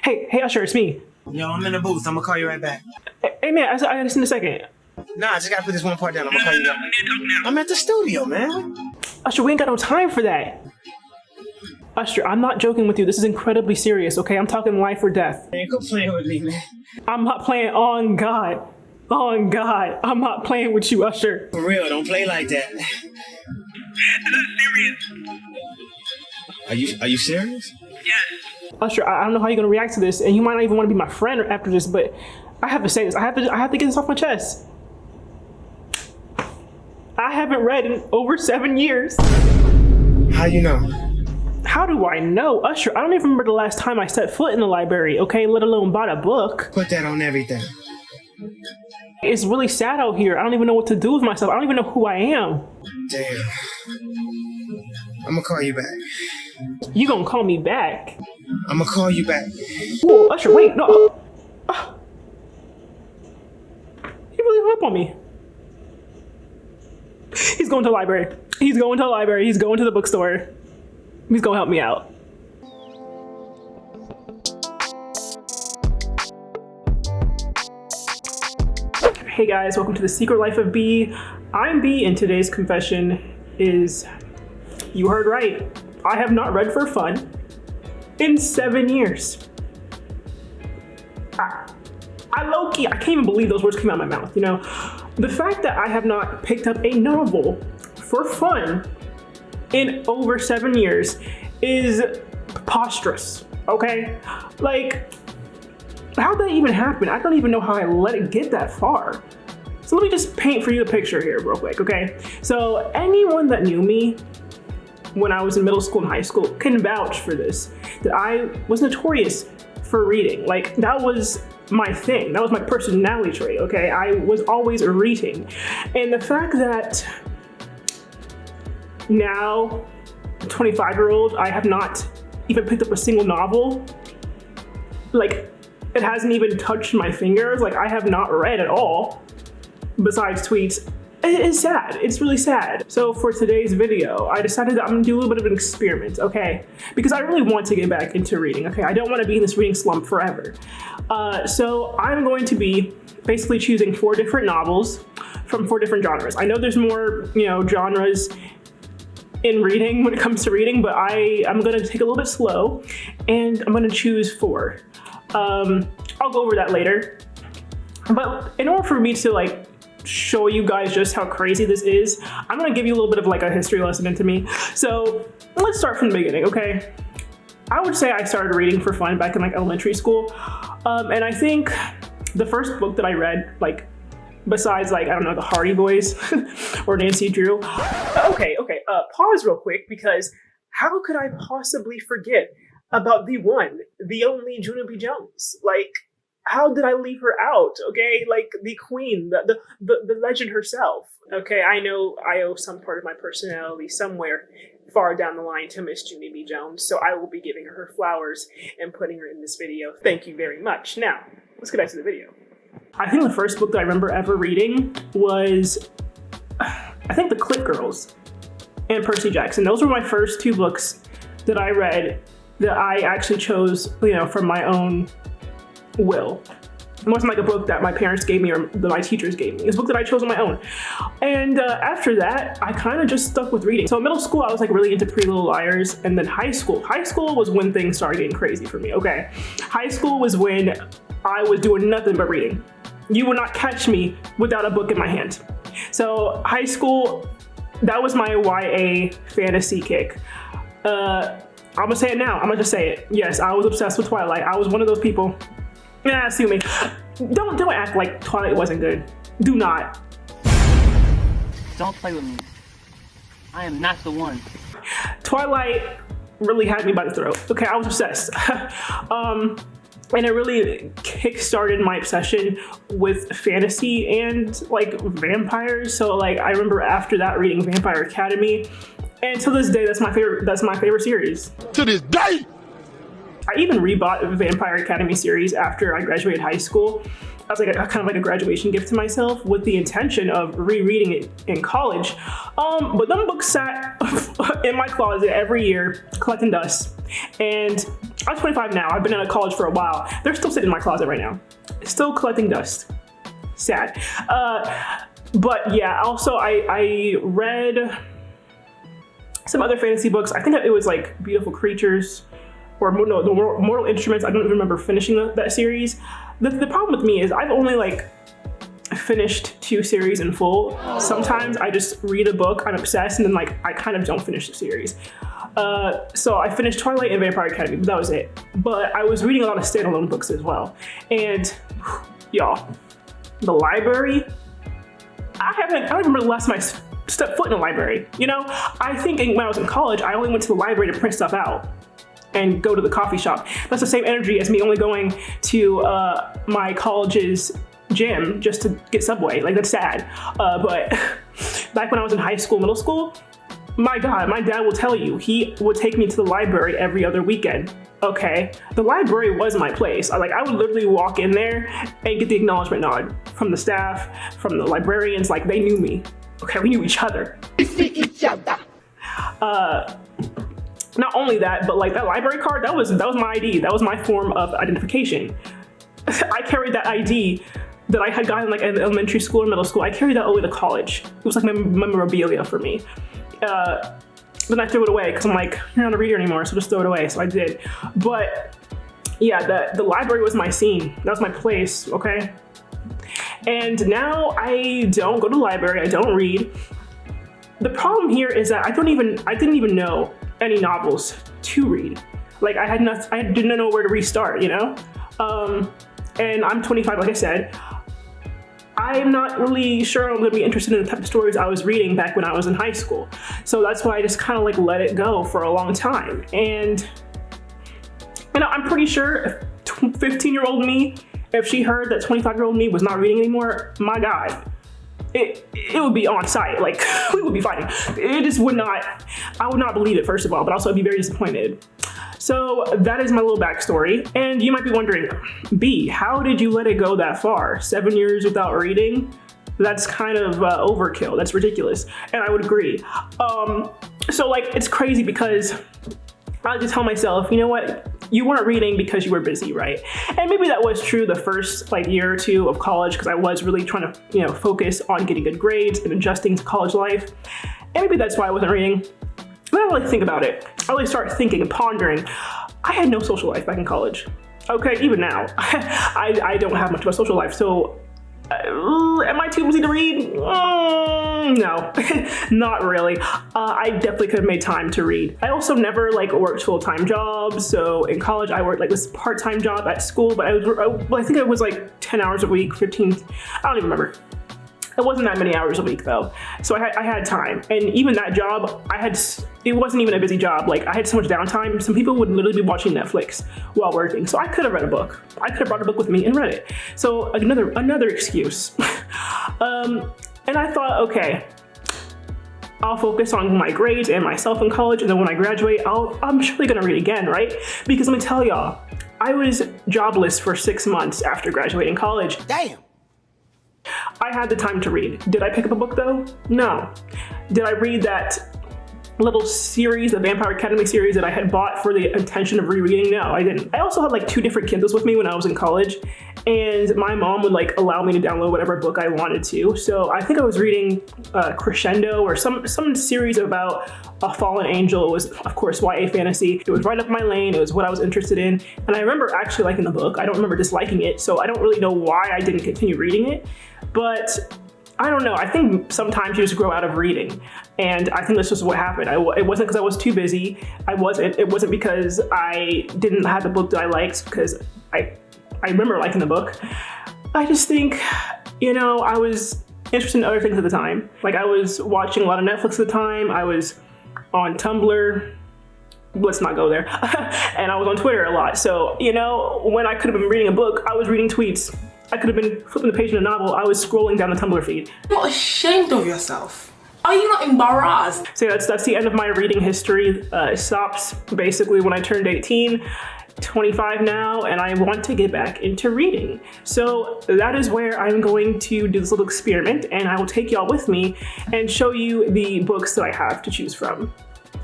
Hey, Usher, it's me. Yo, I'm in the booth. I'm gonna call you right back. Hey, man, I just in a second. Nah, I just gotta put this one part down. I'm gonna call you back. I'm at the studio, man. Usher, we ain't got no time for that. Usher, I'm not joking with you. This is incredibly serious, okay? I'm talking life or death. Man, quit playing with me, man. I'm not playing on God. On God. I'm not playing with you, Usher. For real, don't play like that. Serious. Are you serious? Yes. Usher, I don't know how you're gonna react to this, and you might not even want to be my friend after this, but I have to say this. I have to get this off my chest. I haven't read in over 7 years. How you know? How do I know? Usher, I don't even remember the last time I set foot in the library, okay? Let alone bought a book. Put that on everything. It's really sad out here. I don't even know what to do with myself. I don't even know who I am. Damn. I'm gonna call you back. You gonna call me back? I'm gonna call you back. Whoa, Usher, wait, no. He really hung up on me. He's going to the library. He's going to the library. He's going to the bookstore. He's gonna help me out. Hey guys, welcome to The Secret Life of B. I'm B, and today's confession is, you heard right, I have not read for fun in 7 years. I low-key, I can't even believe those words came out of my mouth, you know? The fact that I have not picked up a novel for fun in over 7 years is preposterous, okay? Like, how'd that even happen? I don't even know how I let it get that far. So let me just paint for you a picture here real quick, okay? So anyone that knew me when I was in middle school and high school can vouch for this, that I was notorious for reading. Like, that was my thing. That was my personality trait, okay? I was always reading. And the fact that now, 25-year-old, I have not even picked up a single novel. Like, it hasn't even touched my fingers. Like, I have not read at all, besides tweets. It is sad. It's really sad. So for today's video, I decided that I'm gonna do a little bit of an experiment, okay? Because I really want to get back into reading, okay? I don't want to be in this reading slump forever. So I'm going to be basically choosing 4 different novels from 4 different genres. I know there's more, genres in reading when it comes to reading, but I'm gonna take a little bit slow, and I'm gonna choose 4. I'll go over that later. But in order for me to show you guys just how crazy this is, I'm gonna give you a little bit of a history lesson into me. So let's start from the beginning, okay? I would say I started reading for fun back in elementary school. And I think the first book that I read, besides I don't know, the Hardy Boys or Nancy Drew. Okay, pause real quick, because how could I possibly forget about the one, the only Juno B. Jones? How did I leave her out? Okay, the queen, the legend herself. Okay, I know I owe some part of my personality somewhere far down the line to Miss Junie B. Jones, so I will be giving her flowers and putting her in this video. Thank you very much. Now, let's get back to the video. I think the first book that I remember ever reading was, I think, The Click Girls and Percy Jackson. Those were my first 2 books that I read that I actually chose, from my own will. It wasn't a book that my parents gave me or that my teachers gave me. It's a book that I chose on my own. And after that, I kind of just stuck with reading. So in middle school, I was really into Pretty Little Liars, and then high school. High school was when things started getting crazy for me, okay? High school was when I was doing nothing but reading. You would not catch me without a book in my hand. So high school, that was my YA fantasy kick. I'm gonna say it now. I'm gonna just say it. Yes, I was obsessed with Twilight. I was one of those people. Nah, sue me. Don't act like Twilight wasn't good. Do not. Don't play with me. I am not the one. Twilight really had me by the throat. Okay, I was obsessed. And it really kick-started my obsession with fantasy and vampires. So I remember after that reading Vampire Academy, and to this day that's my favorite series. To this day! I even rebought the Vampire Academy series after I graduated high school. As kind of a graduation gift to myself, with the intention of rereading it in college. But them books sat in my closet every year collecting dust. And I'm 25 now. I've been out of college for a while. They're still sitting in my closet right now. Still collecting dust. Sad. But yeah, also I read some other fantasy books. I think it was like Beautiful Creatures or no, the Mortal Instruments. I don't even remember finishing that series. The problem with me is I've only like finished 2 series in full. Sometimes I just read a book, I'm obsessed, and then like I kind of don't finish the series. So I finished Twilight and Vampire Academy, but that was it. But I was reading a lot of standalone books as well. And y'all, the library, I don't remember the last time I stepped foot in a library. You know, I think when I was in college, I only went to the library to print stuff out and go to the coffee shop. That's the same energy as me only going to my college's gym just to get Subway. Like, that's sad. But back when I was in high school, middle school, my God, my dad will tell you, he would take me to the library every other weekend. Okay, the library was my place. I would literally walk in there and get the acknowledgement nod from the staff, from the librarians. Like, they knew me. Okay, we knew each other. We see each other. Not only that, but like that library card, that was my ID. That was my form of identification. I carried that ID that I had gotten like in elementary school or middle school. I carried that all the way to college. It was like my memorabilia for me. Then I threw it away because I'm like, you're not a reader anymore, so just throw it away. So I did. But yeah, the library was my scene. That was my place, okay? And now I don't go to the library, I don't read. The problem here is that I didn't even know any novels to read. Like I didn't know where to restart, you know? And I'm 25, like I said. I'm not really sure I'm gonna be interested in the type of stories I was reading back when I was in high school. So that's why I just kind of like let it go for a long time. And you know, I'm pretty sure if 15-year-old me, if she heard that 25-year-old me was not reading anymore, my God, it would be on site. Like, we would be fighting. It just would not, I would not believe it, first of all, but also I'd be very disappointed. So that is my little backstory. And you might be wondering, B, how did you let it go that far? 7 years without reading? That's kind of overkill. That's ridiculous. And I would agree. So like, it's crazy because I like to tell myself, you know what? You weren't reading because you were busy, right? And maybe that was true the first like year or two of college because I was really trying to, you know, focus on getting good grades and adjusting to college life. And maybe that's why I wasn't reading. When I really think about it, I really start thinking and pondering. I had no social life back in college. Okay, even now, I don't have much of a social life. So am I too busy to read? No, not really. I definitely could have made time to read. I also never like worked full-time jobs. So in college, I worked like this part-time job at school, but I think it was like 10 hours a week, 15, I don't even remember. It wasn't that many hours a week though. So I had time. And even that job, it wasn't even a busy job. Like I had so much downtime. Some people would literally be watching Netflix while working. So I could have read a book. I could have brought a book with me and read it. So another excuse. And I thought, okay, I'll focus on my grades and myself in college. And then when I graduate, I'm surely gonna read again, right? Because let me tell y'all, I was jobless for 6 months after graduating college. Damn. I had the time to read. Did I pick up a book though? No. Did I read that little series, the Vampire Academy series that I had bought for the intention of rereading? No, I didn't. I also had like 2 different Kindles with me when I was in college, and my mom would like allow me to download whatever book I wanted to. So I think I was reading Crescendo or some series about a fallen angel. It was, of course, YA fantasy. It was right up my lane. It was what I was interested in. And I remember actually liking the book. I don't remember disliking it. So I don't really know why I didn't continue reading it. But I don't know. I think sometimes you just grow out of reading. And I think that's just what happened. It wasn't because I was too busy. It wasn't because I didn't have the book that I liked, because I remember liking the book. I just think, you know, I was interested in other things at the time. Like I was watching a lot of Netflix at the time. I was on Tumblr. Let's not go there. And I was on Twitter a lot. So, you know, when I could have been reading a book, I was reading tweets. I could have been flipping the page in a novel. I was scrolling down the Tumblr feed. You're not ashamed of yourself. Are you not embarrassed? So that's the end of my reading history. It stops basically when I turned 18, 25 now, and I want to get back into reading. So that is where I'm going to do this little experiment, and I will take y'all with me and show you the books that I have to choose from.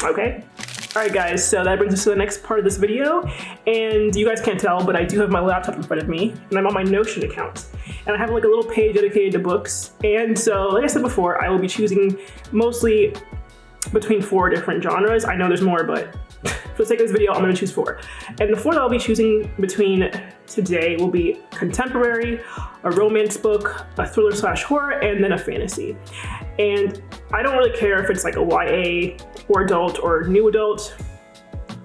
Okay? Alright guys, so that brings us to the next part of this video, and you guys can't tell, but I do have my laptop in front of me, and I'm on my Notion account. And I have like a little page dedicated to books, and so like I said before, I will be choosing mostly between 4 different genres. I know there's more, but for the sake of this video, I'm going to choose 4. And the 4 that I'll be choosing between today will be contemporary, a romance book, a thriller/horror, and then a fantasy. And I don't really care if it's like a YA or adult or new adult,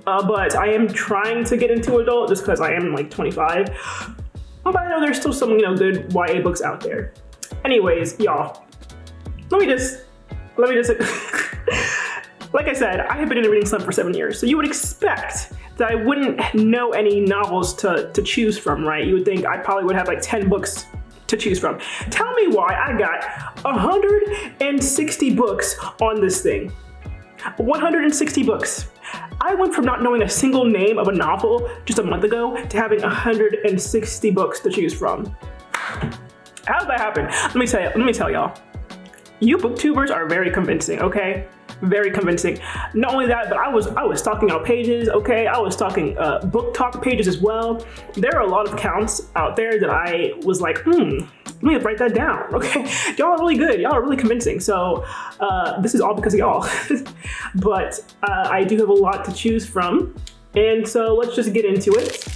but I am trying to get into adult just because I am like 25. But I know there's still some, good YA books out there. Anyways, y'all, let me just like I said, I have been in a reading slump for 7 years, so you would expect that I wouldn't know any novels to choose from, right? You would think I probably would have like 10 books to choose from. Tell me why I got 160 books on this thing. 160 books. I went from not knowing a single name of a novel just a month ago to having 160 books to choose from. How did that happen? Let me tell y'all. You booktubers are very convincing, okay? Very convincing. Not only that, but I was stalking out pages, okay? I was stalking book talk pages as well. There are a lot of accounts out there that I was like, let me write that down, okay? Y'all are really good. Y'all are really convincing. So this is all because of y'all. But I do have a lot to choose from. And so let's just get into it.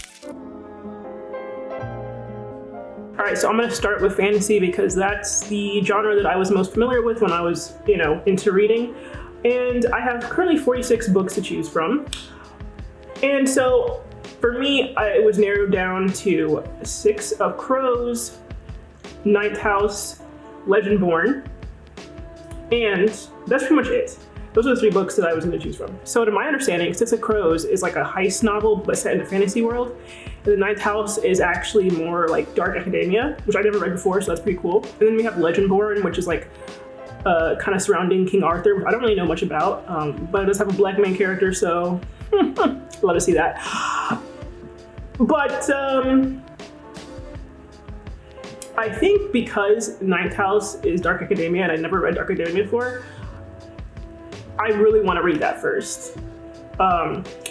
All right, so I'm gonna start with fantasy because that's the genre that I was most familiar with when I was, into reading. And I have currently 46 books to choose from. And so for me, it was narrowed down to 6 of Crows, Ninth House, Legendborn, and that's pretty much it. Those are the 3 books that I was going to choose from. So to my understanding, 6 of Crows is like a heist novel but set in the fantasy world. And the Ninth House is actually more like dark academia, which I never read before, so that's pretty cool. And then we have Legendborn, which is like kind of surrounding King Arthur. I don't really know much about, but it does have a black main character, so love to see that. But I think because Ninth House is dark academia and I never read dark academia before, I really want to read that first.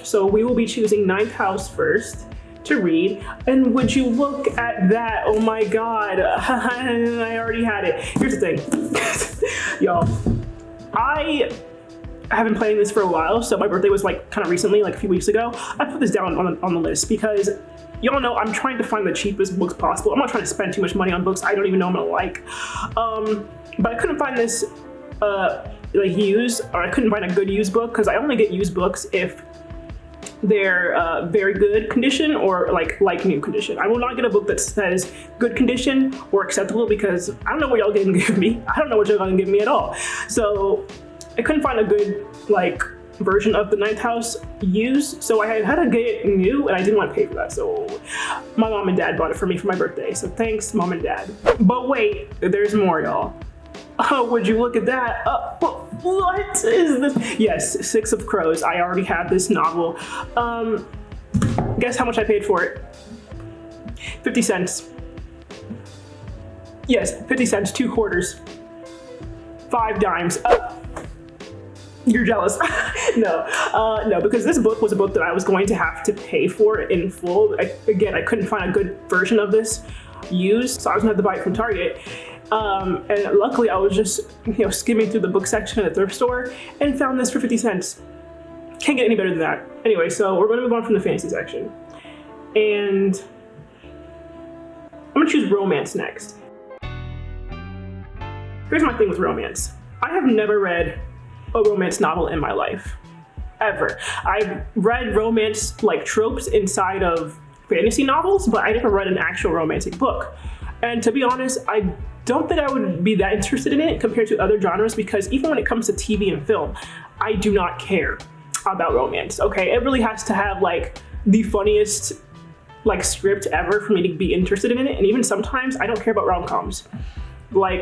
So we will be choosing Ninth House first to read. And would you look at that? Oh my God, I already had it. Here's the thing, y'all. I have been playing this for a while, so my birthday was like kind of recently, like a few weeks ago. I put this down on the list because y'all know I'm trying to find the cheapest books possible. I'm not trying to spend too much money on books I don't even know I'm gonna like. But I couldn't find this like used, or I couldn't find a good used book because I only get used books if they're very good condition or like new condition. I will not get a book that says good condition or acceptable because I don't know what y'all gonna give me. I don't know what y'all gonna give me at all. So I couldn't find a good version of the Ninth House used, so I had to get it new and I didn't want to pay for that. So my mom and dad bought it for me for my birthday. So thanks, Mom and Dad. But wait, there's more, y'all. Oh, would you look at that? What is this? Yes, 6 of Crows. I already have this novel. Guess how much I paid for it? 50 cents. Yes, 50 cents, 2 quarters. 5 dimes. You're jealous. No, because this book was a book that I was going to have to pay for in full. Again, I couldn't find a good version of this used, so I was gonna have to buy it from Target. And luckily I was just, skimming through the book section at the thrift store and found this for 50 cents. Can't get any better than that. Anyway, so we're gonna move on from the fantasy section. And I'm gonna choose romance next. Here's my thing with romance. I have never read a romance novel in my life, ever. I've read romance tropes inside of fantasy novels, but I never read an actual romantic book. And to be honest, I don't think I would be that interested in it compared to other genres because even when it comes to TV and film, I do not care about romance, okay? It really has to have the funniest script ever for me to be interested in it. And even sometimes I don't care about rom-coms.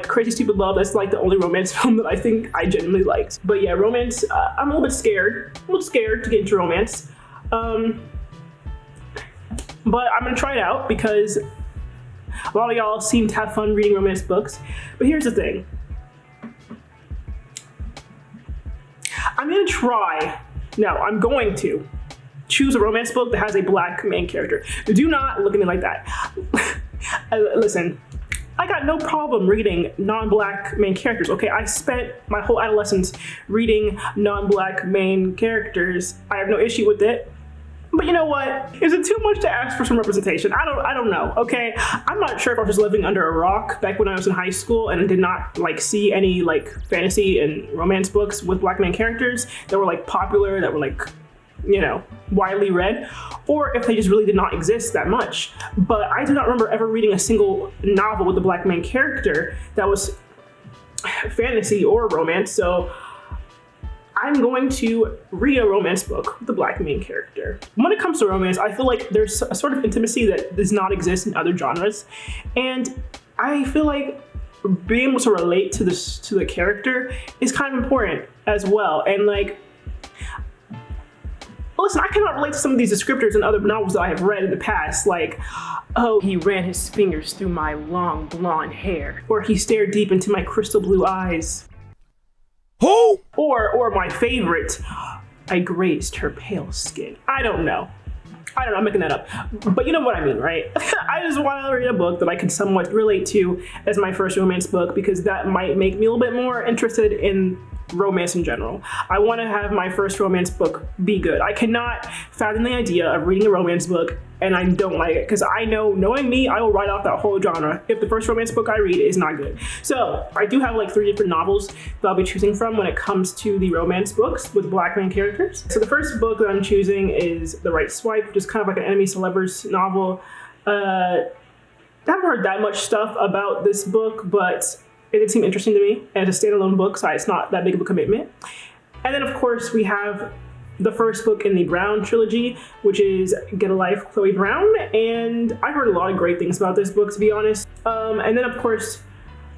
Crazy Stupid Love, that's the only romance film that I think I genuinely liked. But yeah, romance, I'm a little bit scared. A little scared to get into romance. But I'm gonna try it out because a lot of y'all seem to have fun reading romance books. But here's the thing. I'm gonna try No, I'm going to choose a romance book that has a black main character. Do not look at me like that. Listen, I got no problem reading non-black main characters, okay? I spent my whole adolescence reading non-black main characters. I have no issue with it. But you know what? Is it too much to ask for some representation? I don't know, okay? I'm not sure if I was just living under a rock back when I was in high school and did not like see any like fantasy and romance books with black main characters that were like popular, that were like, you know, widely read, or if they just really did not exist that much. But I do not remember ever reading a single novel with a black main character that was fantasy or romance, so I'm going to read a romance book with a black main character. When it comes to romance, I feel like there's a sort of intimacy that does not exist in other genres, and I feel like being able to relate to the character is kind of important as well. And like, listen, I cannot relate to some of these descriptors in other novels that I have read in the past, like, oh, he ran his fingers through my long blonde hair, or he stared deep into my crystal blue eyes. Who? Or my favorite, I grazed her pale skin. I don't know, I'm making that up. But you know what I mean, right? I just want to read a book that I can somewhat relate to as my first romance book, because that might make me a little bit more interested in romance in general. I want to have my first romance book be good. I cannot fathom the idea of reading a romance book and I don't like it, because I know, knowing me, I will write off that whole genre if the first romance book I read is not good. So I do have like 3 different novels that I'll be choosing from when it comes to the romance books with black main characters. So the first book that I'm choosing is The Right Swipe, which is kind of like an enemies to lovers novel. I haven't heard that much stuff about this book, but it did seem interesting to me, and it's a standalone book, so it's not that big of a commitment. And then of course we have the first book in the Brown trilogy, which is Get a Life, Chloe Brown, and I've heard a lot of great things about this book, to be honest. And then of course,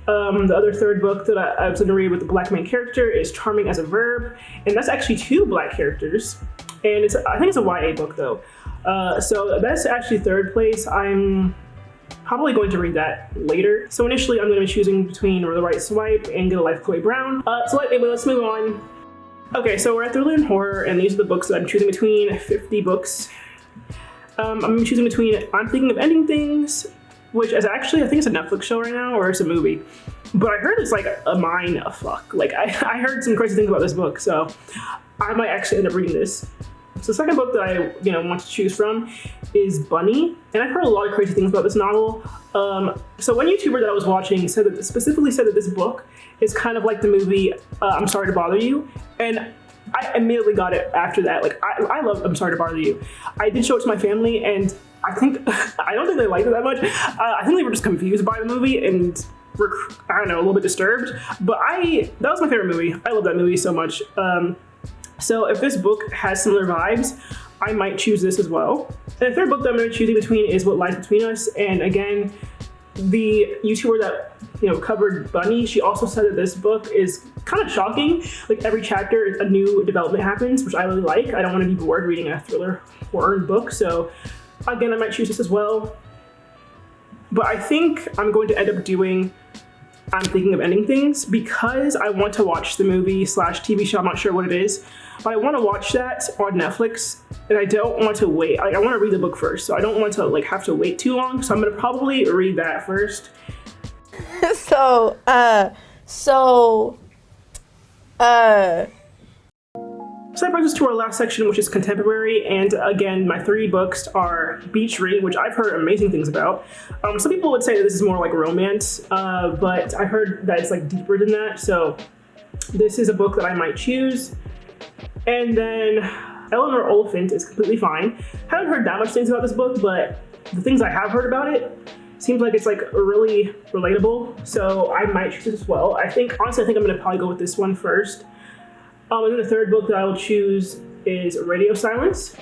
the other third book that I was gonna read with the black main character is Charming as a Verb, and that's actually 2 black characters, and I think it's a YA book though. So that's actually third place. I'm probably going to read that later. So initially I'm going to be choosing between The Right Swipe and Get a Life, Chloe Brown. Anyway, let's move on. Okay, so we're at Thriller and Horror, and these are the books that I'm choosing between. 50 books. I'm choosing between I'm Thinking of Ending Things, which is actually, I think it's a Netflix show right now, or it's a movie. But I heard it's like a mind fuck. Like I heard some crazy things about this book, so I might actually end up reading this. So the second book that I want to choose from is Bunny, and I've heard a lot of crazy things about this novel. So one YouTuber that I was watching specifically said that this book is kind of like the movie I'm Sorry to Bother You, and I immediately got it after that. Like I love I'm Sorry to Bother You. I did show it to my family, and I don't think they liked it that much. I think they were just confused by the movie and were, I don't know, a little bit disturbed. But that was my favorite movie. I love that movie so much. So if this book has similar vibes, I might choose this as well. And the third book that I'm going to be choosing between is What Lies Between Us. And again, the YouTuber that covered Bunny, she also said that this book is kind of shocking. Like every chapter, a new development happens, which I really like. I don't want to be bored reading a thriller horror book. So again, I might choose this as well. But I think I'm going to end up doing I'm Thinking of Ending Things, because I want to watch the movie / TV show. I'm not sure what it is, but I want to watch that on Netflix, and I don't want to wait. Like, I want to read the book first, so I don't want to have to wait too long. So I'm gonna probably read that first. So that brings us to our last section, which is contemporary. And again, my 3 books are Beach Read, which I've heard amazing things about. Some people would say that this is more like romance, but I heard that it's like deeper than that. So this is a book that I might choose. And then Eleanor Oliphant is completely fine. Haven't heard that much things about this book, but the things I have heard about it seems like it's like really relatable. So I might choose it as well. Honestly, I think I'm gonna probably go with this one first. And then the third book that I will choose is Radio Silence.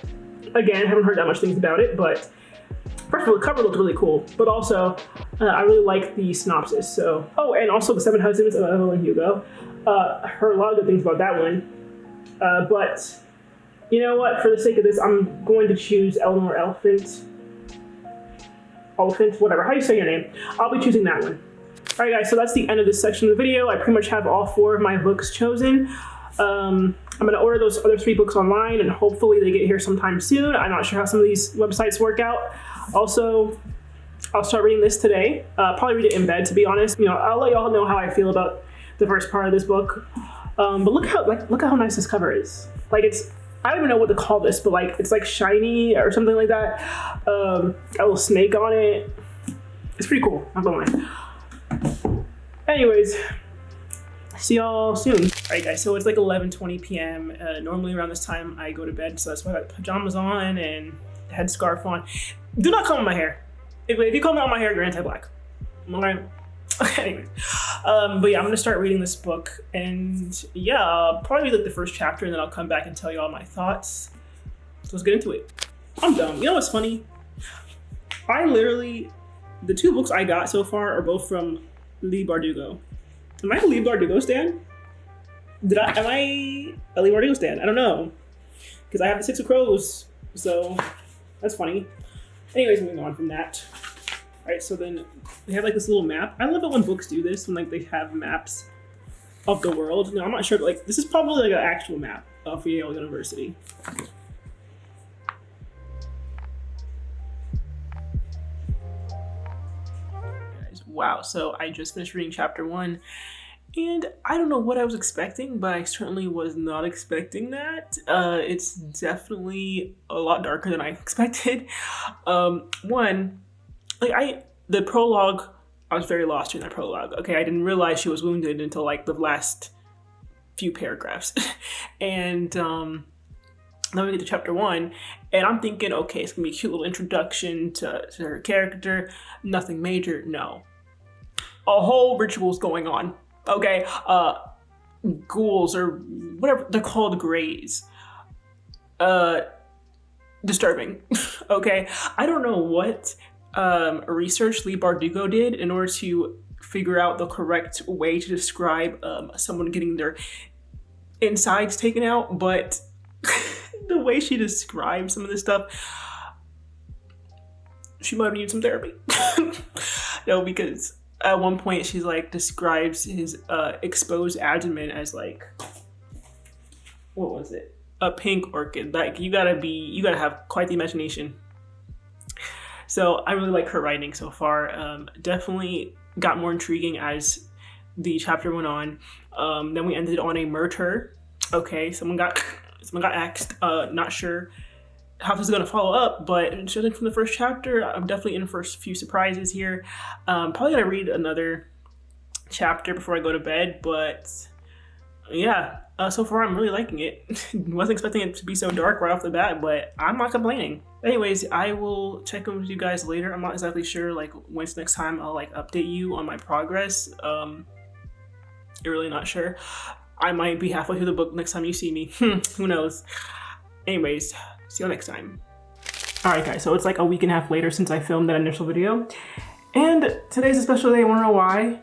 Again, I haven't heard that much things about it, but first of all, the cover looked really cool, but also I really like the synopsis. So, and also The 7 Husbands of Evelyn Hugo. I heard a lot of good things about that one. But you know what? For the sake of this, I'm going to choose Eleanor Oliphant, whatever. How do you say your name? I'll be choosing that one. All right, guys. So that's the end of this section of the video. I pretty much have all 4 of my books chosen. I'm gonna order those other 3 books online and hopefully they get here sometime soon. I'm not sure how some of these websites work out. Also, I'll start reading this today. Probably read it in bed, to be honest. You know, I'll let y'all know how I feel about the first part of this book. But look how nice this cover is. Like, it's, I don't even know what to call this, but like it's like shiny or something like that. Got a little snake on it. It's pretty cool. I'm not gonna lie. Anyways, see y'all soon. All right, guys. So it's like 11:20 p.m. Normally around this time I go to bed, so that's why I got pajamas on and headscarf on. Do not comb my hair. If you comb out my hair, you're anti-black. Okay. Anyway, but yeah, I'm gonna start reading this book, and yeah, I'll probably read like the first chapter, and then I'll come back and tell you all my thoughts. So let's get into it. I'm dumb. You know what's funny? I literally, the 2 books I got so far are both from Lee Bardugo. Am I a Lee Bardugo stan? Am I a Lee Bardugo stan? I don't know, because I have the 6 of Crows, so that's funny. Anyways, moving on from that. All right, so then they have like this little map. I love it when books do this, when like they have maps of the world. No, I'm not sure, but like this is probably like an actual map of Yale University. Guys, wow, so I just finished reading chapter 1, and I don't know what I was expecting, but I certainly was not expecting that. It's definitely a lot darker than I expected. The prologue, I was very lost during that prologue. Okay, I didn't realize she was wounded until like the last few paragraphs. And then we get to chapter 1, and I'm thinking, okay, it's gonna be a cute little introduction to her character. Nothing major, no. A whole ritual's going on, okay? Ghouls, or whatever, they're called greys. Disturbing, okay? I don't know what research Lee Bardugo did in order to figure out the correct way to describe someone getting their insides taken out, but the way she describes some of this stuff, she might need some therapy. No, because at one point she's like describes his exposed abdomen as like, what was it? A pink orchid. Like you gotta have quite the imagination. So I really like her writing so far. Definitely got more intriguing as the chapter went on. Then we ended on a murder. Okay, someone got axed. Not sure how this is gonna follow up, but judging from the first chapter, I'm definitely in for a few surprises here. Probably gonna read another chapter before I go to bed, but yeah. So far, I'm really liking it. Wasn't expecting it to be so dark right off the bat, but I'm not complaining. Anyways, I will check in with you guys later. I'm not exactly sure like when's next time I'll like update you on my progress. Really not sure. I might be halfway through the book next time you see me. Who knows? Anyways, see you next time. All right, guys. So it's like a week and a half later since I filmed that initial video, and today's a special day. I want to know why?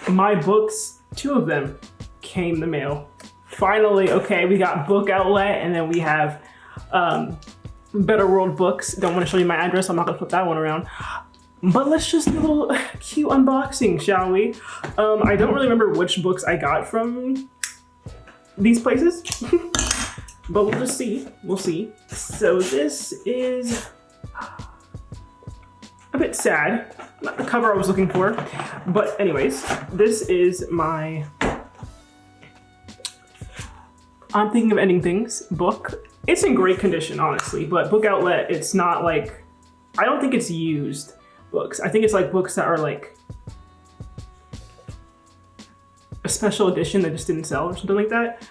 My books, 2 of them, came in the mail. Finally, okay, we got Book Outlet, and then we have Better World Books. Don't want to show you my address, so I'm not gonna flip that one around. But let's just do a little cute unboxing, shall we? I don't really remember which books I got from these places, but we'll just see. We'll see. So this is a bit sad. Not the cover I was looking for, but anyways, this is my I'm Thinking of Ending Things book. It's in great condition, honestly, but Book Outlet, it's not like, I don't think it's used books. I think it's like books that are like a special edition that just didn't sell or something like that.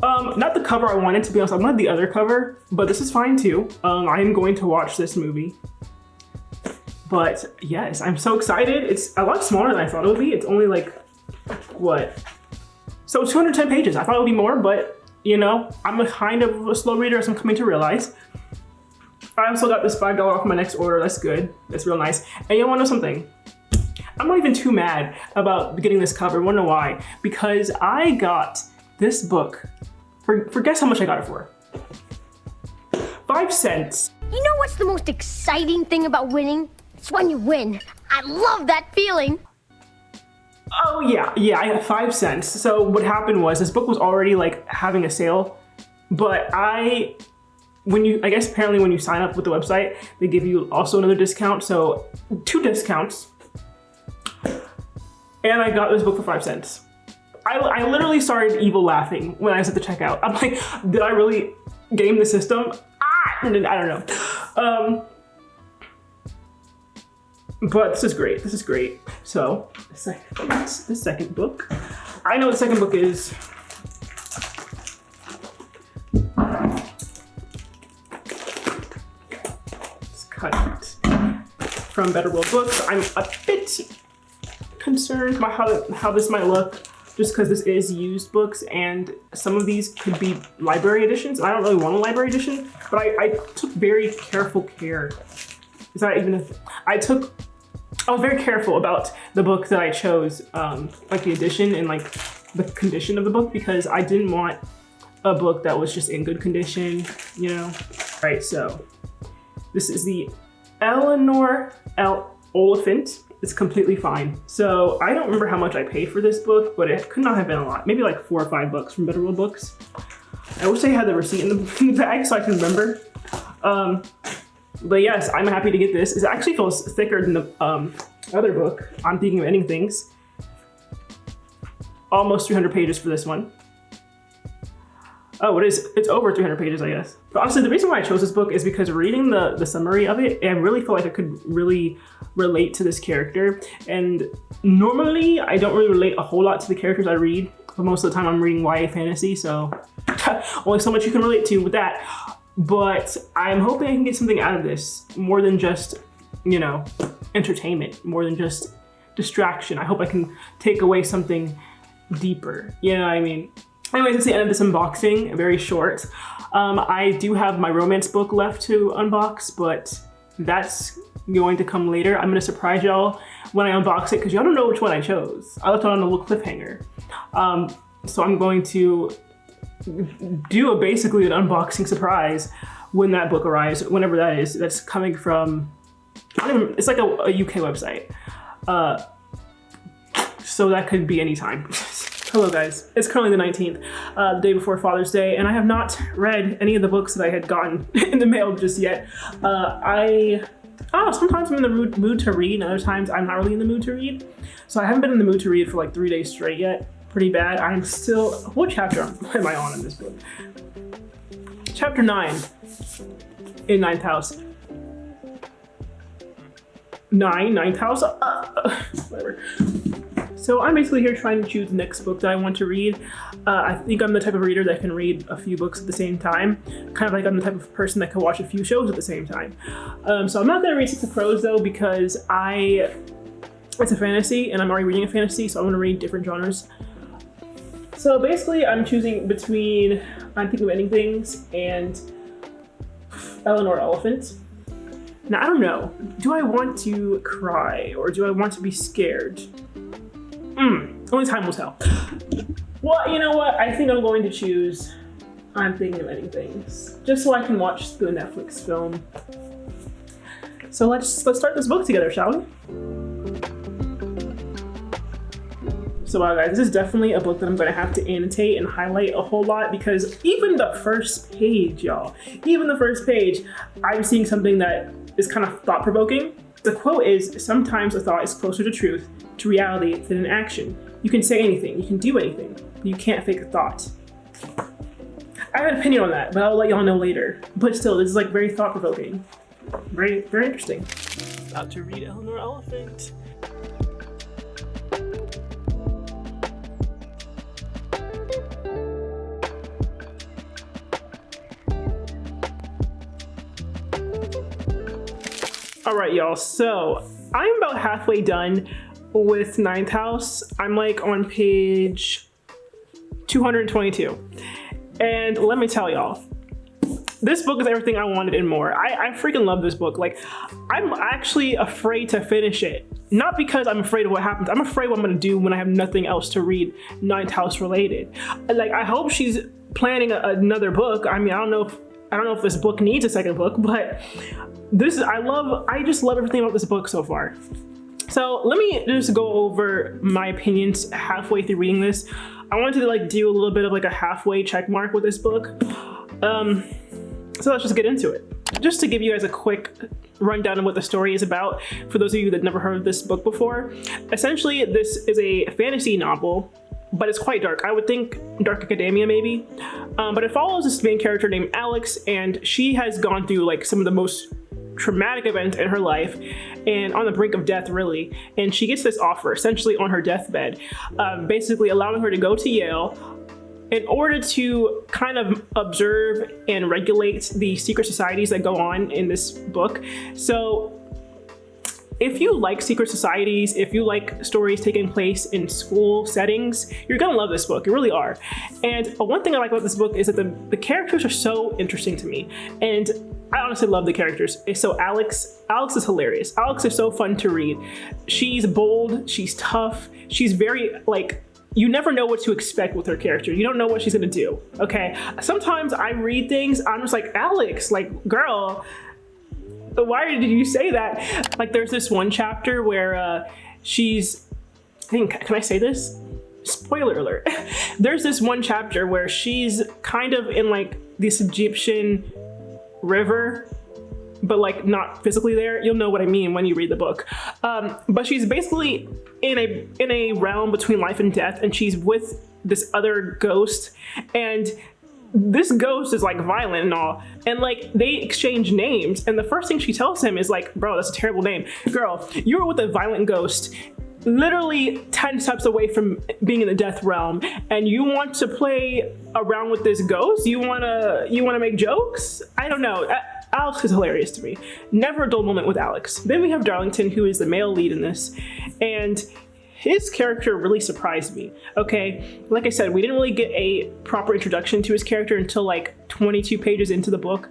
Not the cover I wanted, to be honest. I wanted the other cover, but this is fine too. I am going to watch this movie. But yes, I'm so excited. It's a lot smaller than I thought it would be. It's only like, what? So 210 pages. I thought it would be more, but you know, I'm a kind of a slow reader, as I'm coming to realize. I also got this $5 off my next order. That's good. That's real nice. And you wanna know something? I'm not even too mad about getting this cover. Wanna know why? Because I got this book for guess how much I got it for? 5 cents. You know what's the most exciting thing about winning? It's when you win. I love that feeling. Oh yeah, I had 5 cents. So what happened was this book was already like having a sale But I guess apparently when you sign up with the website, they give you also another discount. So 2 discounts. And I got this book for 5 cents. I literally started evil laughing when I was at the checkout. I'm like, did I really game the system? I don't know. But this is great. This is great. So the second book. I know what the second book is. Let's cut it from Better World Books. I'm a bit concerned about how this might look, just because this is used books and some of these could be library editions. I don't really want a library edition, but I took very careful care. Is that even a thing? I was very careful about the book that I chose, like the edition and like the condition of the book, because I didn't want a book that was just in good condition, you know? Right, so this is the Eleanor Oliphant. It's completely fine. So I don't remember how much I paid for this book, but it could not have been a lot. Maybe like $4 or $5 from Better World Books. I wish I had the receipt in the bag so I can remember. But yes, I'm happy to get this. It actually feels thicker than the other book, I'm Thinking of Ending Things. Almost 300 pages for this one. Oh, it's over 300 pages, I guess. But honestly, the reason why I chose this book is because reading the summary of it, I really feel like I could really relate to this character. And normally, I don't really relate a whole lot to the characters I read. But most of the time, I'm reading YA fantasy, so only so much you can relate to with that. But I'm hoping I can get something out of this, more than just, you know, entertainment, more than just distraction. I hope I can take away something deeper, you know what I mean? Anyways, it's the end of this unboxing, very short. I do have my romance book left to unbox, but that's going to come later. I'm gonna surprise y'all when I unbox it, because y'all don't know which one I chose. I left it on a little cliffhanger. So I'm going to do basically an unboxing surprise when that book arrives, whenever that is. That's coming from, it's like a UK website. So that could be anytime. Hello guys, it's currently the 19th, the day before Father's Day, and I have not read any of the books that I had gotten in the mail just yet. Sometimes I'm in the mood to read, and other times I'm not really in the mood to read. So I haven't been in the mood to read for like 3 days straight yet. Pretty bad. I'm still, what chapter am I on in this book? Chapter 9 in Ninth House. Ninth House? Whatever. So I'm basically here trying to choose the next book that I want to read. I think I'm the type of reader that can read a few books at the same time. Kind of like I'm the type of person that can watch a few shows at the same time. So I'm not gonna read Six of Crows though, because it's a fantasy and I'm already reading a fantasy, so I wanna read different genres. So basically I'm choosing between I'm Thinking of Ending Things and Eleanor Oliphant. Now I don't know, do I want to cry or do I want to be scared? Only time will tell. Well, you know what? I think I'm going to choose I'm Thinking of Ending Things, just so I can watch the Netflix film. So let's start this book together, shall we? So wow guys, this is definitely a book that I'm gonna have to annotate and highlight a whole lot, because even the first page, y'all, even the first page, I'm seeing something that is kind of thought-provoking. The quote is, "Sometimes a thought is closer to truth, to reality, than an action. You can say anything, you can do anything, but you can't fake a thought." I have an opinion on that, but I'll let y'all know later. But still, this is like very thought-provoking. Very, very interesting. About to read Eleanor Oliphant. All right, y'all, so I'm about halfway done with Ninth House. I'm like on page 222. And let me tell y'all, this book is everything I wanted and more. I freaking love this book. Like, I'm actually afraid to finish it. Not because I'm afraid of what happens. I'm afraid what I'm gonna do when I have nothing else to read Ninth House related. Like, I hope she's planning another book. I mean, I don't know if this book needs a second book, but I just love everything about this book so far. So let me just go over my opinions halfway through reading this. I wanted to like do a little bit of like a halfway check mark with this book. So let's just get into it. Just to give you guys a quick rundown of what the story is about, for those of you that never heard of this book before. Essentially, this is a fantasy novel, but it's quite dark. I would think dark academia maybe. But it follows this main character named Alex, and she has gone through like some of the most traumatic events in her life and on the brink of death really. And she gets this offer essentially on her deathbed, basically allowing her to go to Yale in order to kind of observe and regulate the secret societies that go on in this book. So if you like secret societies, if you like stories taking place in school settings, you're gonna love this book. You really are. And one thing I like about this book is that the characters are so interesting to me. And I honestly love the characters. So Alex is hilarious. Alex is so fun to read. She's bold, she's tough, she's very like, you never know what to expect with her character. You don't know what she's gonna do, okay? Sometimes I read things, I'm just like, Alex, like, girl, why did you say that? Like, there's this one chapter where she's, I think, can I say this? Spoiler alert. There's this one chapter where she's kind of in like this Egyptian river, but like not physically there. You'll know what I mean when you read the book. But she's basically in a realm between life and death, and she's with this other ghost, and this ghost is like violent and all, and like they exchange names, and the first thing she tells him is like, bro, that's a terrible name. Girl, you're with a violent ghost literally 10 steps away from being in the death realm, and you want to play around with this ghost? You wanna make jokes? I don't know. Alex is hilarious to me. Never a dull moment with Alex. Then we have Darlington, who is the male lead in this, and his character really surprised me, okay? Like I said, we didn't really get a proper introduction to his character until like 22 pages into the book.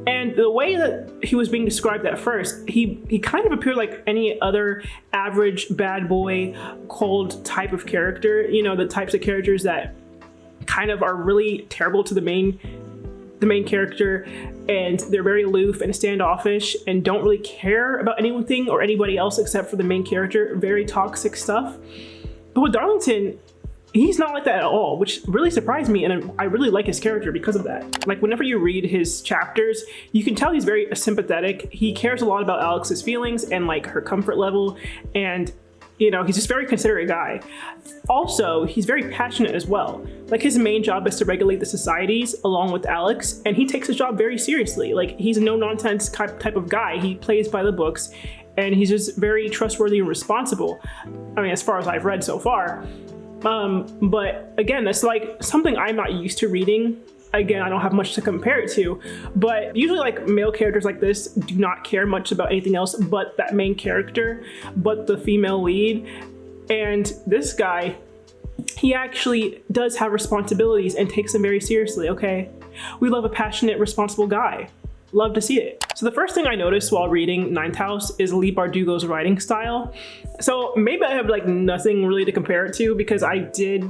And the way that he was being described at first, he kind of appeared like any other average bad boy, cold type of character. You know, the types of characters that kind of are really terrible to the main character, and they're very aloof and standoffish and don't really care about anything or anybody else except for the main character. Very toxic stuff. But with Darlington, he's not like that at all, which really surprised me, and I really like his character because of that. Like, whenever you read his chapters, you can tell he's very sympathetic. He cares a lot about Alex's feelings and like her comfort level, and you know, he's just a very considerate guy. Also, he's very passionate as well. Like, his main job is to regulate the societies along with Alex, and he takes his job very seriously. Like, he's a no-nonsense type of guy. He plays by the books, and he's just very trustworthy and responsible. I mean, as far as I've read so far. But again, that's like something I'm not used to reading. Again, I don't have much to compare it to, but usually like male characters like this do not care much about anything else but that main character, but the female lead. And this guy, he actually does have responsibilities and takes them very seriously, okay? We love a passionate, responsible guy. Love to see it. So the first thing I noticed while reading Ninth House is Leigh Bardugo's writing style. So maybe I have like nothing really to compare it to, because I did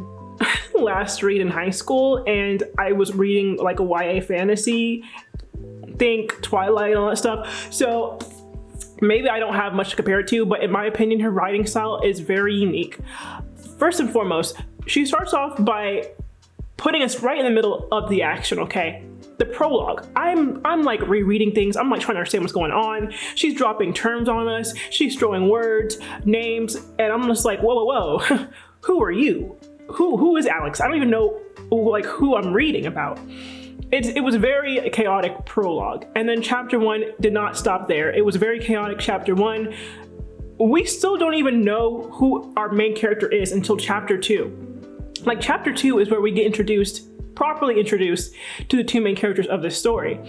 last read in high school, and I was reading like a YA fantasy, think Twilight and all that stuff. So maybe I don't have much to compare it to, but in my opinion, her writing style is very unique. First and foremost, she starts off by putting us right in the middle of the action, okay? The prologue. I'm like rereading things. I'm like trying to understand what's going on. She's dropping terms on us. She's throwing words, names, and I'm just like, whoa, whoa, whoa. Who are you? Who is Alex? I don't even know like who I'm reading about. It was a very chaotic prologue. And then chapter 1 did not stop there. It was a very chaotic chapter 1. We still don't even know who our main character is until chapter 2. Like, chapter 2 is where we get properly introduced to the two main characters of this story.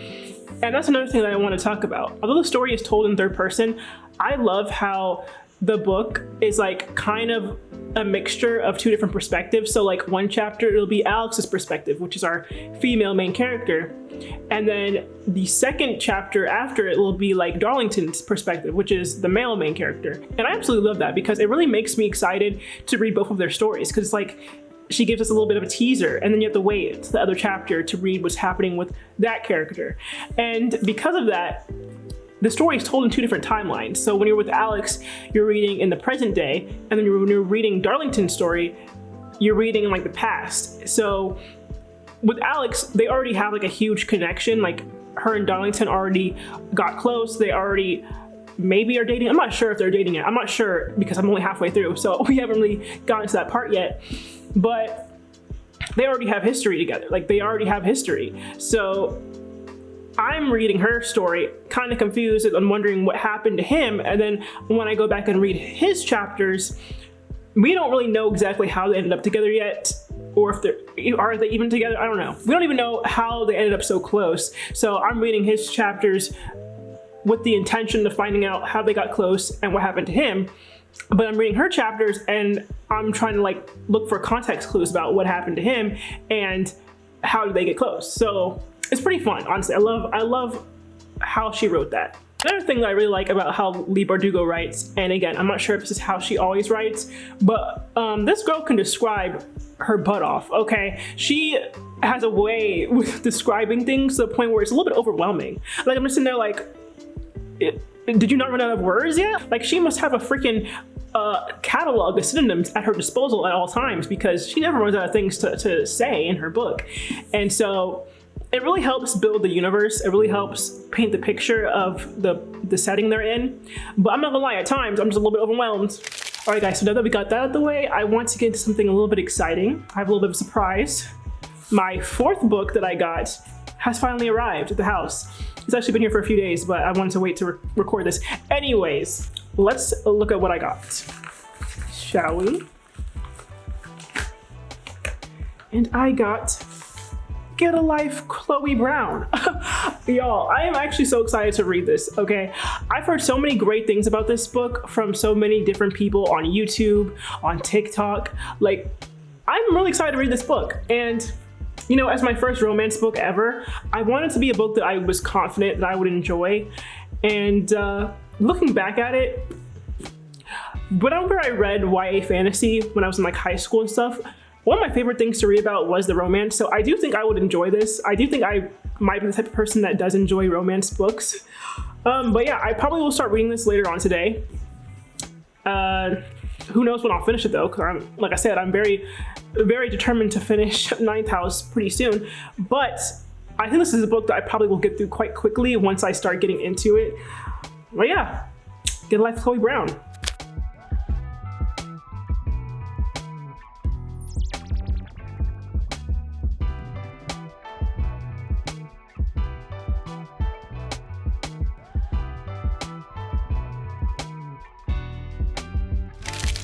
And that's another thing that I want to talk about. Although the story is told in third person, I love how the book is like kind of a mixture of two different perspectives. So like one chapter, it'll be Alex's perspective, which is our female main character. And then the second chapter after it will be like Darlington's perspective, which is the male main character. And I absolutely love that, because it really makes me excited to read both of their stories, because it's like she gives us a little bit of a teaser, and then you have to wait to the other chapter to read what's happening with that character. And because of that, the story is told in two different timelines. So when you're with Alex, you're reading in the present day, and then when you're reading Darlington's story, you're reading in like the past. So with Alex, they already have like a huge connection. Like her and Darlington already got close. They already maybe are dating. I'm not sure if they're dating yet. I'm not sure because I'm only halfway through, so we haven't really gotten to that part yet. But they already have history together. Like they already have history. So I'm reading her story, kind of confused and wondering what happened to him. And then when I go back and read his chapters, we don't really know exactly how they ended up together yet, or if are they even together? I don't know. We don't even know how they ended up so close. So I'm reading his chapters with the intention of finding out how they got close and what happened to him. But I'm reading her chapters and I'm trying to like look for context clues about what happened to him and how did they get close. So it's pretty fun, honestly. I love how she wrote that. Another thing that I really like about how Leigh Bardugo writes, and again, I'm not sure if this is how she always writes, but this girl can describe her butt off, okay? She has a way with describing things to the point where it's a little bit overwhelming. Like I'm just sitting there like, did you not run out of words yet? Like she must have a freaking catalog of synonyms at her disposal at all times because she never runs out of things to say in her book. And so it really helps build the universe. It really helps paint the picture of the setting they're in. But I'm not gonna lie, at times I'm just a little bit overwhelmed. All right guys, so now that we got that out of the way, I want to get into something a little bit exciting. I have a little bit of a surprise. My fourth book that I got has finally arrived at the house. It's actually been here for a few days, but I wanted to wait to record this. Anyways, let's look at what I got, shall we? And I got Get a Life, Chloe Brown. Y'all, I am actually so excited to read this, okay? I've heard so many great things about this book from so many different people on YouTube, on TikTok. Like, I'm really excited to read this book. And you know, as my first romance book ever, I wanted to be a book that I was confident that I would enjoy. And looking back at it, whenever I read YA fantasy when I was in like high school and stuff, one of my favorite things to read about was the romance. So I do think I would enjoy this. I do think I might be the type of person that does enjoy romance books. But yeah, I probably will start reading this later on today. Who knows when I'll finish it though, because like I said, I'm very determined to finish Ninth House pretty soon. But I think this is a book that I probably will get through quite quickly once I start getting into it. But yeah, Get a Life, Chloe Brown.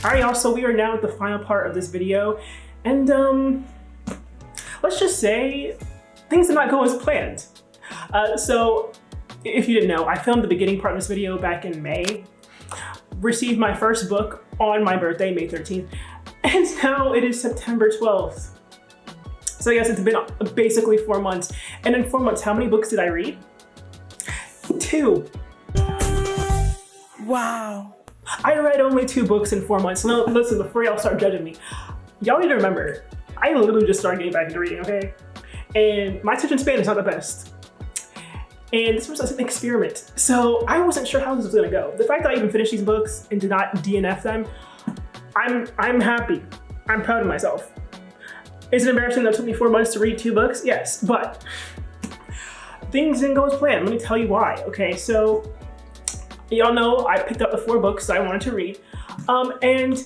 Alright y'all, so we are now at the final part of this video, and let's just say things did not go as planned. So if you didn't know, I filmed the beginning part of this video back in May, received my first book on my birthday, May 13th, and now it is September 12th. So yes, it's been basically 4 months, and in 4 months, how many books did I read? 2. Wow. I read only 2 books in 4 months. No, listen, before y'all start judging me, y'all need to remember, I literally just started getting back into reading, okay? And my attention span is not the best. And this was an experiment. So I wasn't sure how this was gonna go. The fact that I even finished these books and did not DNF them, I'm happy. I'm proud of myself. Is it embarrassing that it took me 4 months to read 2 books? Yes, but things didn't go as planned. Let me tell you why, okay? So, y'all know I picked up the 4 books that I wanted to read, and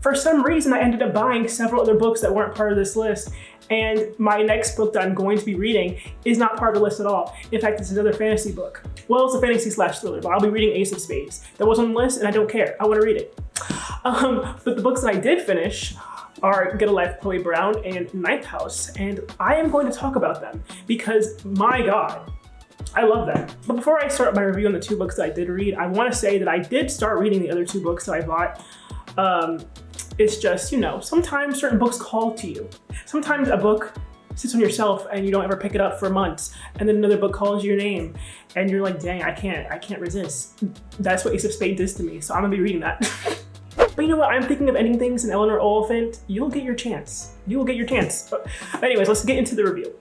for some reason I ended up buying several other books that weren't part of this list, and my next book that I'm going to be reading is not part of the list at all. In fact, it's another fantasy book. Well, it's a fantasy slash thriller, but I'll be reading Ace of Spades. That was on the list and I don't care, I want to read it. But the books that I did finish are Get a Life, Chloe Brown and Ninth House, and I am going to talk about them because my God, I love them. But before I start my review on the 2 books that I did read, I want to say that I did start reading the other 2 books that I bought. It's just, you know, sometimes certain books call to you. Sometimes a book sits on your shelf and you don't ever pick it up for months, and then another book calls your name and you're like, dang, I can't resist. That's what Ace of Spades is to me, so I'm gonna be reading that. But you know what, I'm thinking of ending things in Eleanor, Oliphant. You'll get your chance. You will get your chance. But anyways, let's get into the review.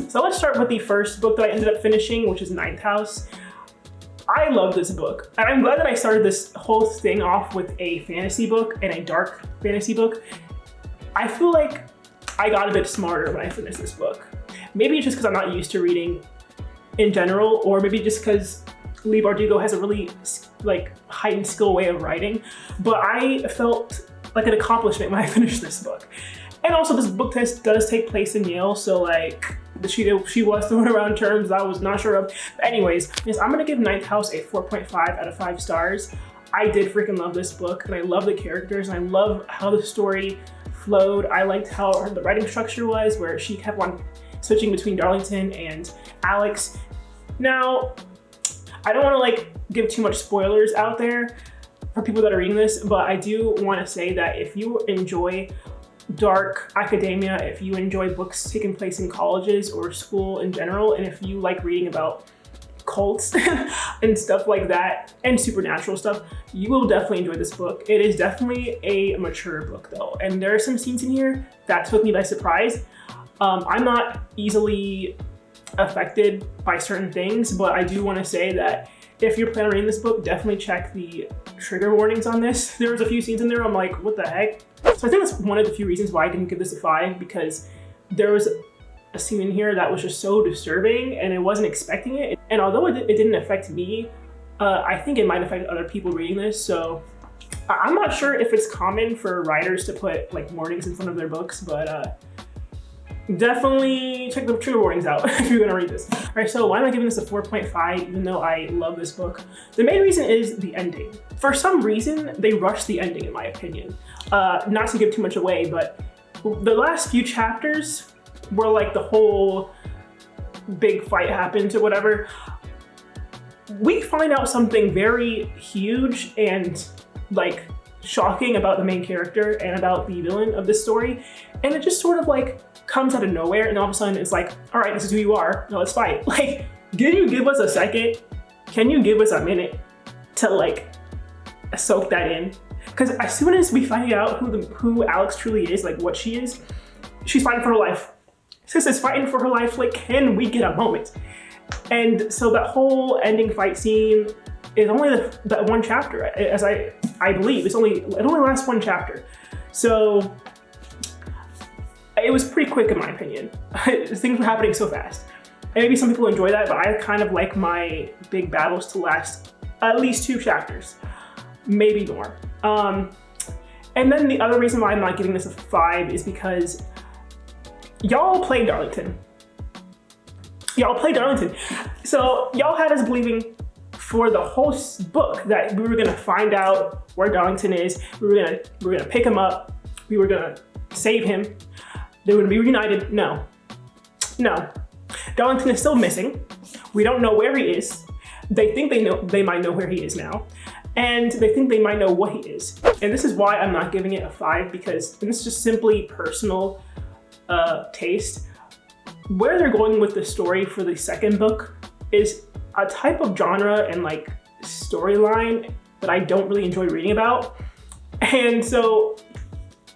So let's start with the first book that I ended up finishing, which is Ninth House. I love this book, and I'm glad that I started this whole thing off with a fantasy book and a dark fantasy book. I feel like I got a bit smarter when I finished this book. Maybe it's just because I'm not used to reading in general, or maybe just because Leigh Bardugo has a really like heightened skill way of writing, but I felt like an accomplishment when I finished this book. And also this book does take place in Yale, so like she was throwing around terms I was not sure of. But anyways, yes, I'm gonna give Ninth House a 4.5 out of 5 stars. I did freaking love this book, and I love the characters, and I love how the story flowed. I liked how the writing structure was, where she kept on switching between Darlington and Alex. Now, I don't want to like give too much spoilers out there for people that are reading this, but I do want to say that if you enjoy dark academia, if you enjoy books taking place in colleges or school in general, and if you like reading about cults and stuff like that, and supernatural stuff, you will definitely enjoy this book. It is definitely a mature book though, and there are some scenes in here that took me by surprise. I'm not easily affected by certain things, but I do want to say that if you're planning on reading this book, definitely check the trigger warnings on this. There was a few scenes in there I'm like, what the heck? So I think that's one of the few reasons why I didn't give this a 5, because there was a scene in here that was just so disturbing and I wasn't expecting it. And although it didn't affect me, I think it might affect other people reading this. So I'm not sure if it's common for writers to put like warnings in front of their books, but definitely check the trigger warnings out if you're gonna read this. All right, so why am I giving this a 4.5 even though I love this book? The main reason is the ending. For some reason, they rushed the ending in my opinion. Not to give too much away, but the last few chapters where like the whole big fight happens or whatever, we find out something very huge and like shocking about the main character and about the villain of this story. And it just sort of like comes out of nowhere, and all of a sudden it's like, all right, this is who you are, now let's fight. Like, can you give us a second? Can you give us a minute to like soak that in? Because as soon as we find out who Alex truly is, like what she is, she's fighting for her life. Sis is fighting for her life, like can we get a moment? And so that whole ending fight scene is only that one chapter, as I believe. It only lasts one chapter. So it was pretty quick in my opinion. Things were happening so fast. And maybe some people enjoy that, but I kind of like my big battles to last at least 2 chapters, maybe more. And then the other reason why I'm not giving this a 5 is because y'all played Darlington. So y'all had us believing for the whole book that we were gonna find out where Darlington is, we were gonna pick him up, we were gonna save him, they were gonna be reunited. No. Darlington is still missing. We don't know where he is. They think they might know where he is now. And they think they might know what he is. And this is why I'm not giving it a 5, because this is just simply personal taste. Where they're going with the story for the second book is a type of genre and like storyline that I don't really enjoy reading about. And so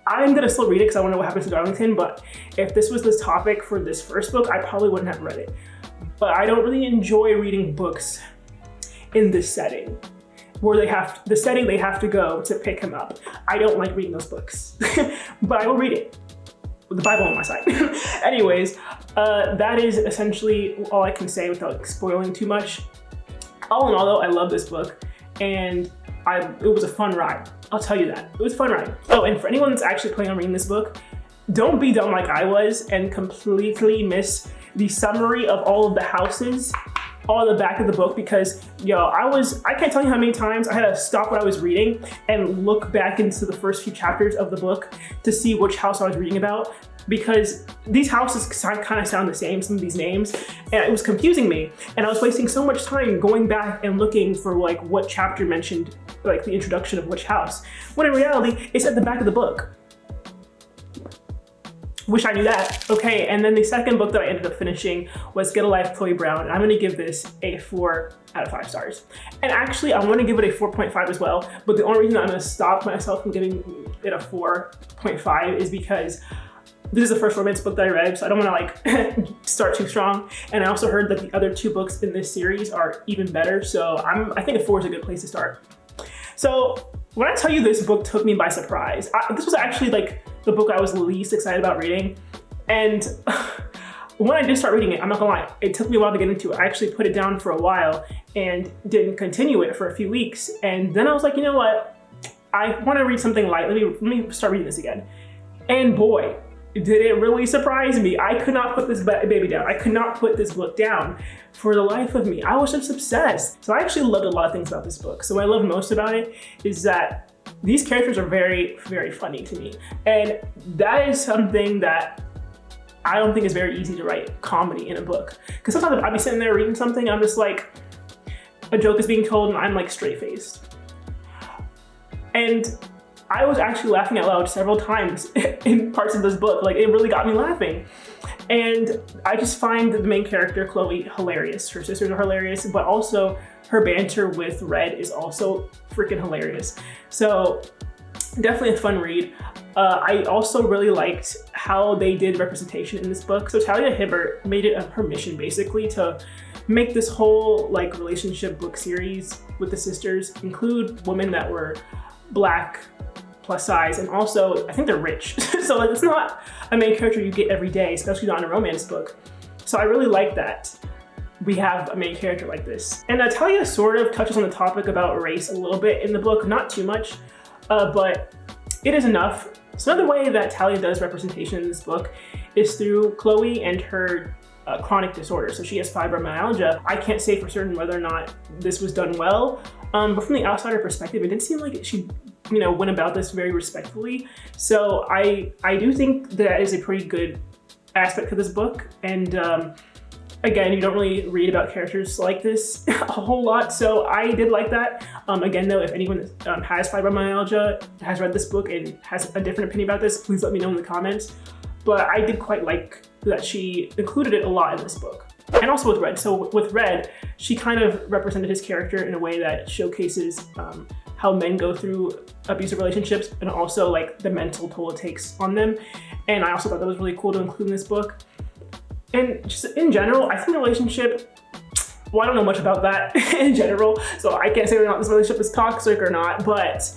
I'm gonna still read it because I want to know what happens to Darlington, but if this was this topic for this first book, I probably wouldn't have read it. But I don't really enjoy reading books in this setting, where they have to go to pick him up. I don't like reading those books, but I will read it with the Bible on my side. Anyways, that is essentially all I can say without spoiling too much. All in all though, I love this book, and it was a fun ride. I'll tell you that. It was a fun ride. Oh, and for anyone that's actually planning on reading this book, don't be dumb like I was and completely miss the summary of all of the houses on the back of the book, because I can't tell you how many times I had to stop what I was reading and look back into the first few chapters of the book to see which house I was reading about, because these houses kind of sound the same, some of these names, and it was confusing me, and I was wasting so much time going back and looking for like what chapter mentioned like the introduction of which house, when in reality it's at the back of the book. Wish I knew that. Okay, and then the second book that I ended up finishing was Get a Life, Chloe Brown, and I'm gonna give this a 4 out of 5 stars. And actually, I wanna give it a 4.5 as well, but the only reason I'm gonna stop myself from giving it a 4.5 is because this is the first romance book that I read, so I don't wanna like start too strong. And I also heard that the other 2 books in this series are even better, so I think a 4 is a good place to start. So when I tell you this book took me by surprise, this was actually like the book I was least excited about reading. And when I did start reading it, I'm not gonna lie, it took me a while to get into it. I actually put it down for a while and didn't continue it for a few weeks. And then I was like, you know what? I want to read something light. Let me start reading this again. And boy, did it really surprise me. I could not put this baby down. I could not put this book down for the life of me. I was just obsessed. So I actually loved a lot of things about this book. So what I love most about it is that these characters are very, very funny to me. And that is something that I don't think is very easy to write comedy in a book. Because sometimes I'll be sitting there reading something, I'm just like, a joke is being told and I'm like straight-faced. And I was actually laughing out loud several times in parts of this book. Like, it really got me laughing. And I just find the main character, Chloe, hilarious. Her sisters are hilarious, but also her banter with Red is also freaking hilarious. So definitely a fun read. I also really liked how they did representation in this book. So Talia Hibbert made it her mission basically to make this whole like relationship book series with the sisters include women that were Black, plus size, and also I think they're rich. So like, it's not a main character you get every day, especially not in a romance book. So I really like that we have a main character like this. And Talia sort of touches on the topic about race a little bit in the book, not too much, but it is enough. So another way that Talia does representation in this book is through Chloe and her chronic disorder. So she has fibromyalgia. I can't say for certain whether or not this was done well, but from the outsider perspective, it didn't seem like she went about this very respectfully. So I do think that is a pretty good aspect to this book. And again, you don't really read about characters like this a whole lot. So I did like that. Again, though, if anyone has fibromyalgia, has read this book and has a different opinion about this, please let me know in the comments. But I did quite like that she included it a lot in this book. And also with Red. So with Red, she kind of represented his character in a way that showcases how men go through abusive relationships and also like the mental toll it takes on them. And I also thought that was really cool to include in this book. And just in general, I think the relationship, well, I don't know much about that in general, so I can't say whether or not this relationship is toxic or not, but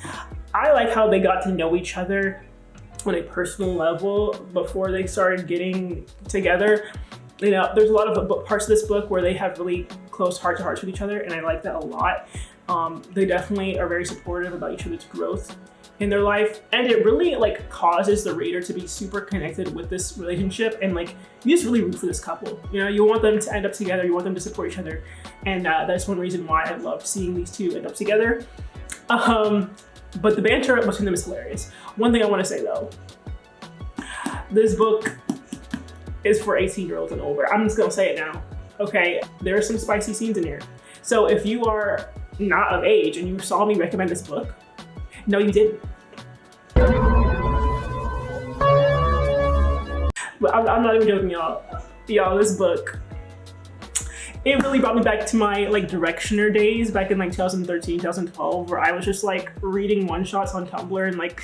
I like how they got to know each other on a personal level before they started getting together. There's a lot of parts of this book where they have really close heart-to-hearts with each other, and I like that a lot. They definitely are very supportive about each other's growth in their life, and it really like causes the reader to be super connected with this relationship, and like you just really root for this couple. You want them to end up together, you want them to support each other, and that's one reason why I love seeing these two end up together. But the banter between them is hilarious. One thing I want to say though, this book is for 18-year-olds and older. I'm just gonna say it now, okay? There are some spicy scenes in here. So if you are not of age and you saw me recommend this book, no, you didn't. But I'm not even joking, y'all. This book, it really brought me back to my like Directioner days back in like 2013, 2012, where I was just like reading one-shots on Tumblr and like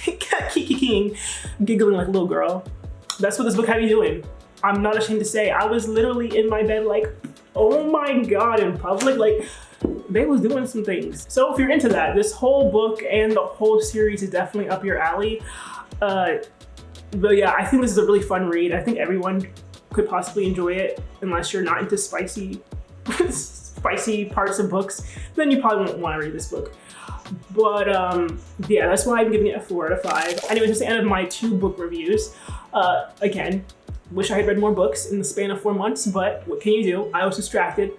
giggling like a little girl. That's what this book had me doing. I'm not ashamed to say, I was literally in my bed like, oh my God, in public, like, they was doing some things. So if you're into that, this whole book and the whole series is definitely up your alley. But yeah, I think this is a really fun read. I think everyone could possibly enjoy it, unless you're not into spicy parts of books, then you probably won't want to read this book. But yeah, that's why I'm giving it a 4 out of 5. Anyways, that's the end of my 2 book reviews. Again, wish I had read more books in the span of 4 months, but what can you do? I was distracted.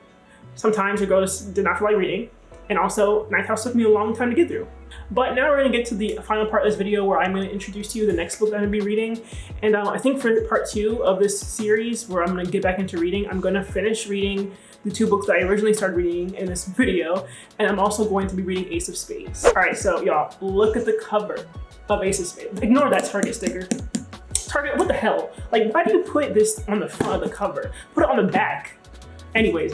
Sometimes your girl just did not feel like reading. And also, Ninth House took me a long time to get through. But now we're gonna get to the final part of this video where I'm gonna introduce to you the next book that I'm gonna be reading. And I think for part 2 of this series, where I'm gonna get back into reading, I'm gonna finish reading the 2 books that I originally started reading in this video. And I'm also going to be reading Ace of Spades. All right, so y'all, look at the cover of Ace of Spades. Ignore that Target sticker. Target, what the hell? Like, why do you put this on the front of the cover? Put it on the back. Anyways,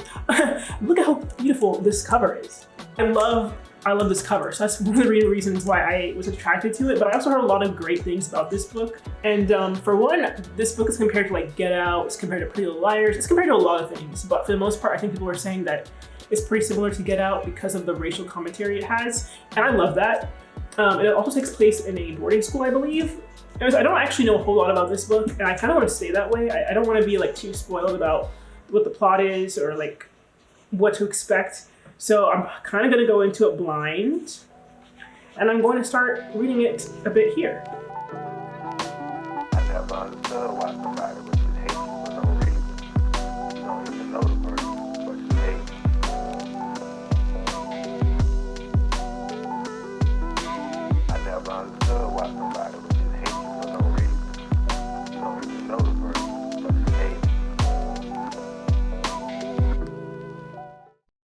look at how beautiful this cover is. I love this cover, so that's one of the reasons why I was attracted to it, but I also heard a lot of great things about this book. And for one, this book is compared to like Get Out, it's compared to Pretty Little Liars, it's compared to a lot of things, but for the most part, I think people are saying that it's pretty similar to Get Out because of the racial commentary it has, and I love that. It also takes place in a boarding school, I believe, Anyways, I don't actually know a whole lot about this book, and I kind of want to stay that way. I don't want to be like too spoiled about what the plot is or like what to expect. So I'm kind of going to go into it blind, and I'm going to start reading it a bit here. I never understood why somebody would